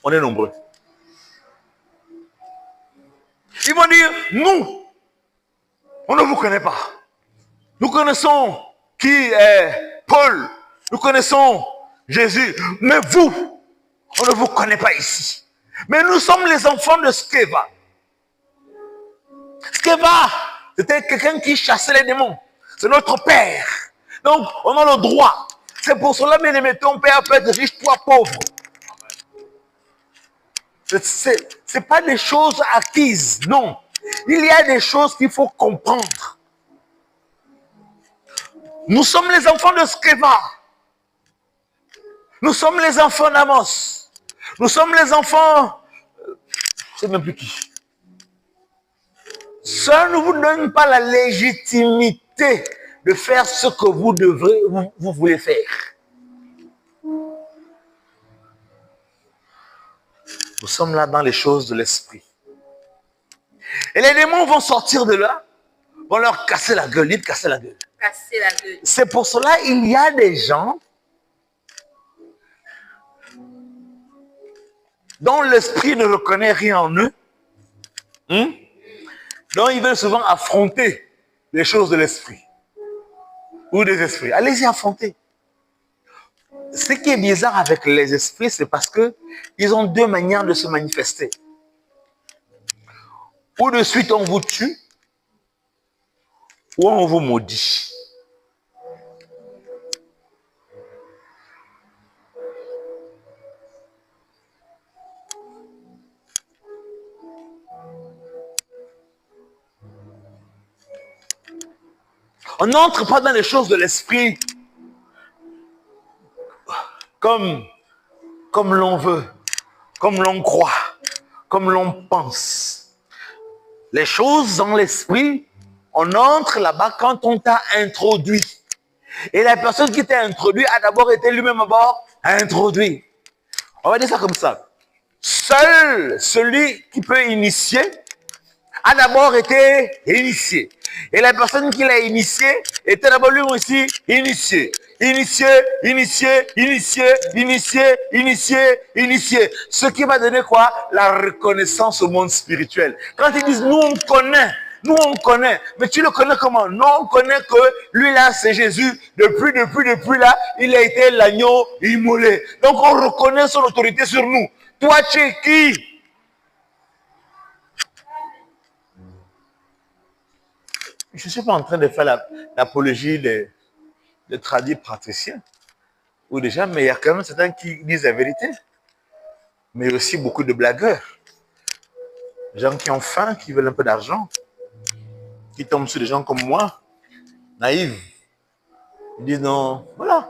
On est nombreux. Ils vont dire, nous, on ne vous connaît pas. Nous connaissons qui est Paul. Nous connaissons Jésus. Mais vous, on ne vous connaît pas ici. Mais nous sommes les enfants de Sceva. Sceva, c'était quelqu'un qui chassait les démons. C'est notre père. Donc, on a le droit. C'est pour cela, bien aimé, ton père peut être riche, toi pauvre. C'est pas des choses acquises, non. Il y a des choses qu'il faut comprendre. Nous sommes les enfants de Sceva. Nous sommes les enfants d'Amos. Nous sommes les enfants... je ne sais même plus qui. Ça ne vous donne pas la légitimité de faire ce que vous devrez, vous voulez faire. Nous sommes là dans les choses de l'esprit. Et les démons vont sortir de là, vont leur casser la gueule. Dites casser la gueule. Casser la gueule. C'est pour cela qu'il y a des gens dont l'esprit ne reconnaît rien en eux. Donc ils veulent souvent affronter les choses de l'esprit. Ou des esprits. Allez-y affronter. Ce qui est bizarre avec les esprits, c'est parce que ils ont deux manières de se manifester. Ou de suite on vous tue, ou on vous maudit. On n'entre pas dans les choses de l'esprit comme l'on veut, comme l'on croit, comme l'on pense. Les choses dans l'esprit, on entre là-bas quand on t'a introduit. Et la personne qui t'a introduit a d'abord été lui-même d'abord introduit. On va dire ça comme ça. Seul celui qui peut initier a d'abord été initié. Et la personne qui l'a initié était d'abord lui aussi initié. Initié. Ce qui va donner quoi? La reconnaissance au monde spirituel. Quand ils disent, nous on connaît. Mais tu le connais comment? Non, on connaît que lui là, c'est Jésus. Depuis là, il a été l'agneau immolé. Donc on reconnaît son autorité sur nous. Toi, tu es qui? Je ne suis pas en train de faire l'apologie des tradis praticiens ou des gens, mais il y a quand même certains qui disent la vérité. Mais aussi beaucoup de blagueurs. Des gens qui ont faim, qui veulent un peu d'argent, qui tombent sur des gens comme moi, naïfs. Ils disent non, voilà.